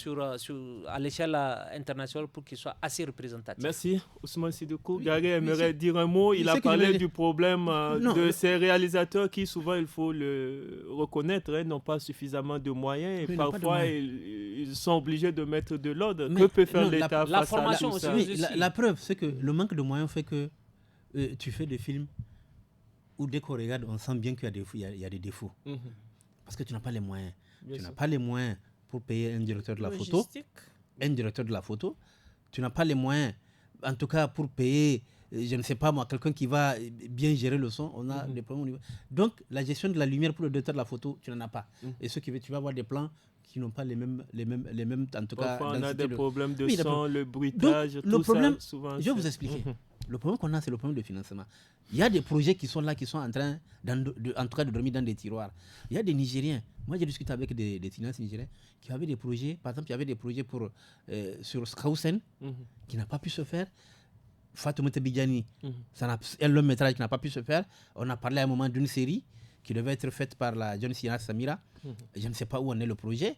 à l'échelle internationale pour qu'il soit assez représentatif. Merci Ousmane Sidoukou. Garé aimerait dire un mot. Il a parlé du problème de ces réalisateurs qui souvent il faut le reconnaître, hein, n'ont pas suffisamment de moyens. Et parfois, ils sont obligés de mettre de l'ordre. Que peut faire l'État face la formation à tout ça? Oui, la preuve, c'est que le manque de moyens fait que tu fais des films où dès qu'on regarde, on sent bien qu'il y a des défauts. Parce que tu n'as pas les moyens. Tu n'as pas les moyens pour payer un directeur de la photo. Tu n'as pas les moyens, en tout cas, pour payer, je ne sais pas moi, quelqu'un qui va bien gérer le son. On a des problèmes au niveau. Donc, la gestion de la lumière pour le directeur de la photo, tu n'en as pas. Et ce qui fait, tu vas avoir des plans qui n'ont pas les mêmes en tout cas. Parfois, on a des problèmes de son, le bruitage, donc, tout problème, ça, souvent. Je vais vous expliquer. Le problème qu'on a, c'est le problème de financement. Il y a des projets qui sont là, qui sont en train, en tout cas, de dormir dans des tiroirs. Il y a des Nigériens. Moi, j'ai discuté avec des cinéastes nigériens qui avaient des projets. Par exemple, il y avait des projets sur Skausen, qui n'a pas pu se faire. Fatoumata Bidjani, un long métrage qui n'a pas pu se faire. On a parlé à un moment d'une série qui devait être faite par la jeune cinéaste Samira. Je ne sais pas où en est le projet.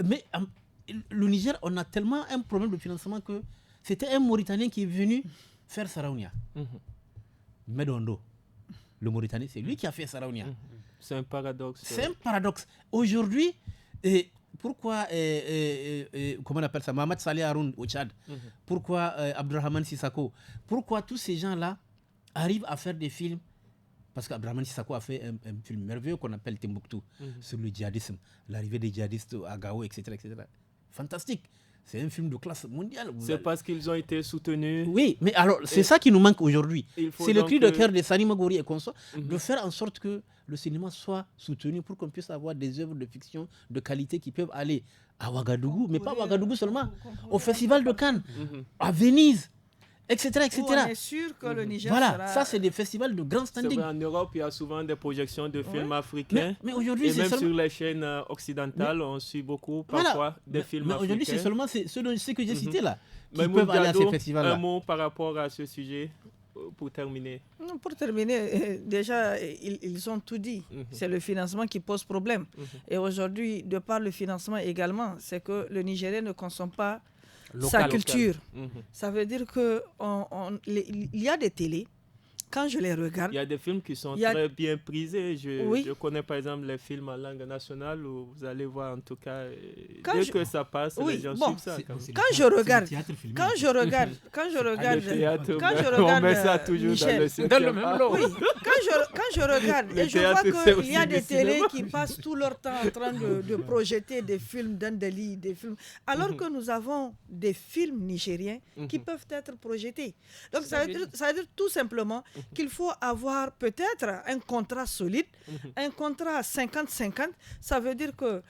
Mais le Niger, on a tellement un problème de financement que c'était un Mauritanien qui est venu faire Saraounia. Medondo, le Mauritanien, c'est lui qui a fait Saraounia. C'est un paradoxe. C'est un paradoxe. Aujourd'hui, pourquoi, comment on appelle ça, Mohamed Saleh Haroun au Tchad, pourquoi Abdurrahman Sissako, pourquoi tous ces gens-là arrivent à faire des films? Parce qu'Abdurrahman Sissako a fait un film merveilleux qu'on appelle Timbuktu, sur le djihadisme, l'arrivée des djihadistes à Gao, etc. Fantastique. C'est un film de classe mondiale. C'est parce qu'ils ont été soutenus. Oui, mais alors, c'est ça qui nous manque aujourd'hui. C'est le cri de cœur de Sani Magouri et consorts, de faire en sorte que le cinéma soit soutenu pour qu'on puisse avoir des œuvres de fiction de qualité qui peuvent aller à Ouagadougou, mais pas à Ouagadougou seulement, au Festival de Cannes, à Venise, etc. On est sûr que le Niger sera... ça c'est des festivals de grand standing. En Europe, il y a souvent des projections de films africains. Mais aujourd'hui, et même sur les chaînes occidentales, on suit beaucoup parfois des films africains. Aujourd'hui, c'est seulement ceux que j'ai cités là qui peuvent aller à ces festivals-là. Un mot par rapport à ce sujet pour terminer. Pour terminer, déjà, ils ont tout dit. C'est le financement qui pose problème. Et aujourd'hui, de par le financement également, c'est que le Nigérien ne consomme pas sa culture. Ça veut dire qu'il y a des télés, quand je les regarde... Il y a des films qui sont très bien prisés. Je connais par exemple les films en langue nationale où vous allez voir en tout cas, dès que ça passe, les gens suivent ça. Quand je regarde... On met ça toujours dans le même lot. Oui, quand je regarde et je vois qu'il y a des télés qui passent tout leur temps en train de projeter des films d'Andeli, des films, alors que nous avons des films nigériens qui peuvent être projetés. Donc ça veut dire tout simplement qu'il faut avoir peut-être un contrat solide, un contrat 50-50. Ça veut dire que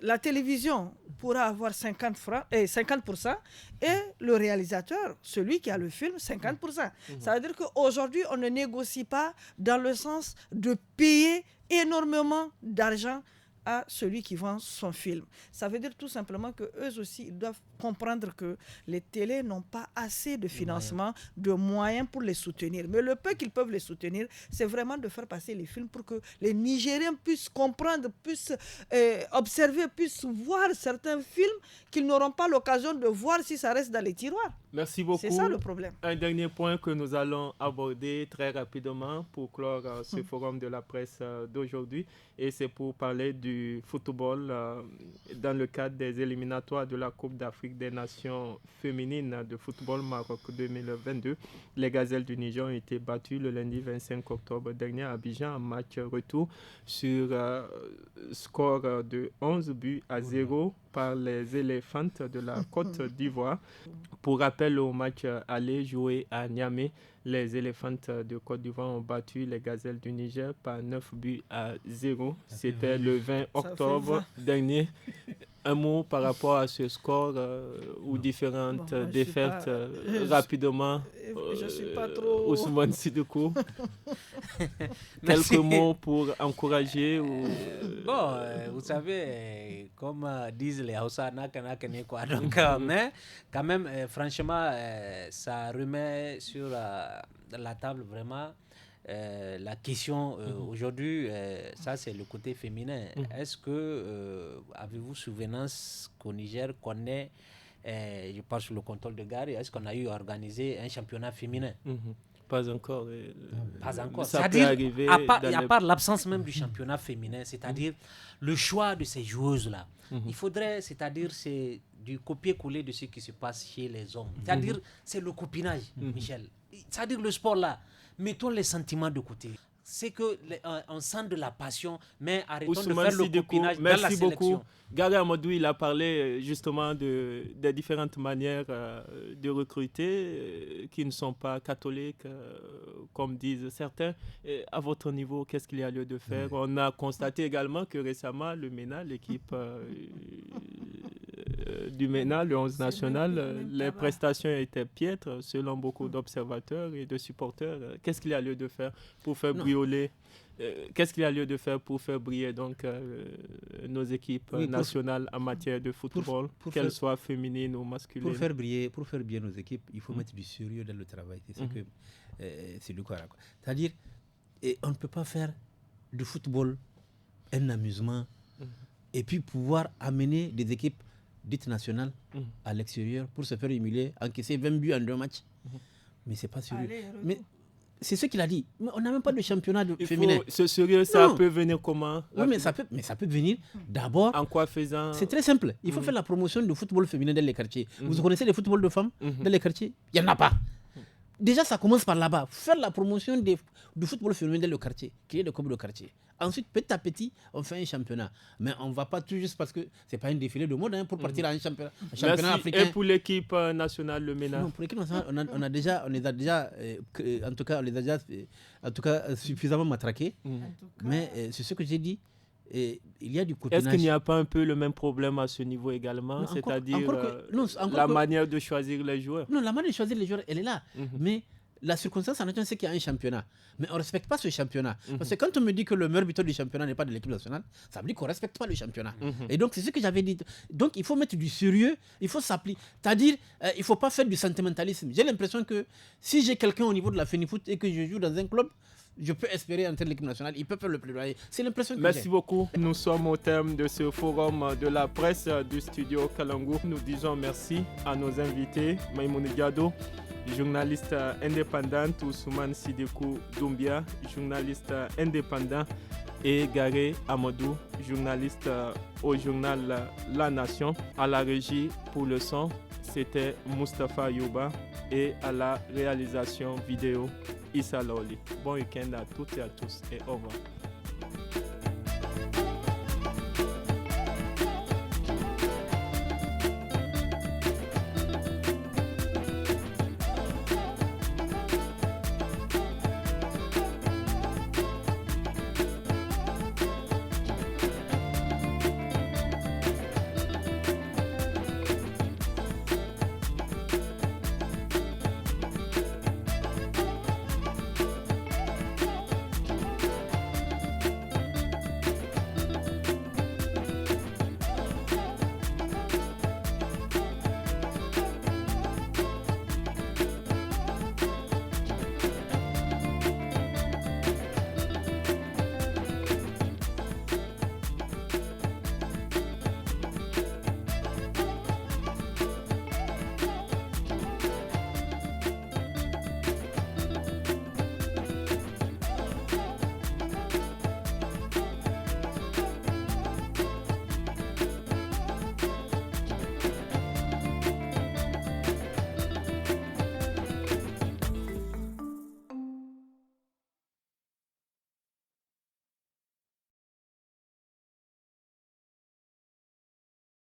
la télévision pourra avoir 50% et le réalisateur, celui qui a le film, 50%. Ça veut dire qu'aujourd'hui, on ne négocie pas dans le sens de payer énormément d'argent à celui qui vend son film. Ça veut dire tout simplement qu'eux aussi, ils doivent comprendre que les télés n'ont pas assez de financement, de moyens pour les soutenir. Mais le peu qu'ils peuvent les soutenir, c'est vraiment de faire passer les films pour que les Nigériens puissent comprendre, puissent observer, puissent voir certains films qu'ils n'auront pas l'occasion de voir si ça reste dans les tiroirs. Merci beaucoup. C'est ça le problème. Un dernier point que nous allons aborder très rapidement pour clore ce forum de la presse d'aujourd'hui. Et c'est pour parler du football dans le cadre des éliminatoires de la Coupe d'Afrique des Nations féminines de football Maroc 2022. Les Gazelles du Niger ont été battues le lundi 25 octobre dernier à Abidjan en match retour sur score de 11-0 par les Éléphantes de la Côte d'Ivoire. Pour rappel, au match aller joué à Niamey, les Éléphantes de Côte d'Ivoire ont battu les Gazelles du Niger par 9-0. C'était le 20 octobre dernier. Un mot par rapport à ce score ou différentes défaites rapidement. Je ne suis pas trop... Ousmane Sidoukou. Quelques mots pour encourager ou... Bon, vous savez, comme disent les Hausa, quoi. Donc, mais quand même, franchement, ça remet sur la table vraiment la question aujourd'hui, ça c'est le côté féminin. Est-ce que avez-vous souvenance qu'au Niger qu'on ait, je parle sur le contrôle de Gare, est-ce qu'on a eu organisé un championnat féminin? Pas encore. Pas encore. Ça peut arriver. À part l'absence même du championnat féminin, c'est-à-dire le choix de ces joueuses-là. Il faudrait, c'est-à-dire, c'est du copier-coller de ce qui se passe chez les hommes. C'est-à-dire, c'est le copinage, Michel. C'est-à-dire le sport là, mettons les sentiments de côté. C'est qu'on sent de la passion, mais arrêtons de faire le copinage dans la sélection. Merci beaucoup. Gary Amadou, il a parlé justement des différentes manières de recruter qui ne sont pas catholiques, comme disent certains. Et à votre niveau, qu'est-ce qu'il y a lieu de faire? On a constaté également que récemment, le MENA, l'équipe du MENA, le 11 national, les prestations étaient piètres selon beaucoup d'observateurs et de supporters. Qu'est-ce qu'il y a lieu de faire pour faire briller qu'est-ce qu'il y a lieu de faire pour faire briller donc, nos équipes nationales en matière de football, qu'elles soient féminines ou masculines? Pour faire briller nos équipes, il faut mettre du sérieux dans le travail. C'est ce que c'est le quoi. C'est-à-dire, on ne peut pas faire du football un amusement et puis pouvoir amener des équipes dites nationales à l'extérieur pour se faire humilier, encaisser 20 buts en 2 matchs. Mais c'est pas sérieux. Mais c'est ce qu'il a dit. Mais on n'a même pas de championnat féminin. Ce sérieux, ça peut venir comment? Oui, mais ça peut venir d'abord. En quoi faisant? C'est très simple. Il faut faire la promotion du football féminin dans les quartiers. Vous connaissez le football de femmes dans les quartiers? Il n'y en a pas. Déjà, ça commence par là-bas. Faire la promotion du football féminin dans le quartier, créer des clubs de quartier. Ensuite, petit à petit, on fait un championnat. Mais on ne va pas tout juste parce que ce n'est pas un défilé de mode pour partir à un championnat africain. Et pour l'équipe nationale, le MENA? Non, pour l'équipe nationale, on les a déjà suffisamment matraqués. Mais c'est ce que j'ai dit. Et il y a du copinage. Est-ce qu'il n'y a pas un peu le même problème à ce niveau également? C'est-à-dire la manière de choisir les joueurs? Non, la manière de choisir les joueurs, elle est là. Mais la circonstance en attendant, c'est qu'il y a un championnat. Mais on ne respecte pas ce championnat. Parce que quand on me dit que le meilleur buteur du championnat n'est pas de l'équipe nationale, ça veut dire qu'on ne respecte pas le championnat. Et donc, c'est ce que j'avais dit. Donc, il faut mettre du sérieux, il faut s'appliquer. C'est-à-dire, il ne faut pas faire du sentimentalisme. J'ai l'impression que si j'ai quelqu'un au niveau de la FENIFOOT et que je joue dans un club, je peux espérer entrer l'équipe nationale. Il peut faire le plaidoyer. C'est l'impression que j'ai. Merci beaucoup. Nous sommes au terme de ce forum de la presse du studio Kalangu. Nous disons merci à nos invités. Maïmouna Diado, journaliste indépendante, Ousmane Sidikou Doumbia, journaliste indépendant, et Gary Amadou, journaliste au journal La Nation. À la régie pour le son, c'était Mustapha Yuba, et à la réalisation vidéo, Issa Loli. Bon week-end à toutes et à tous et au revoir.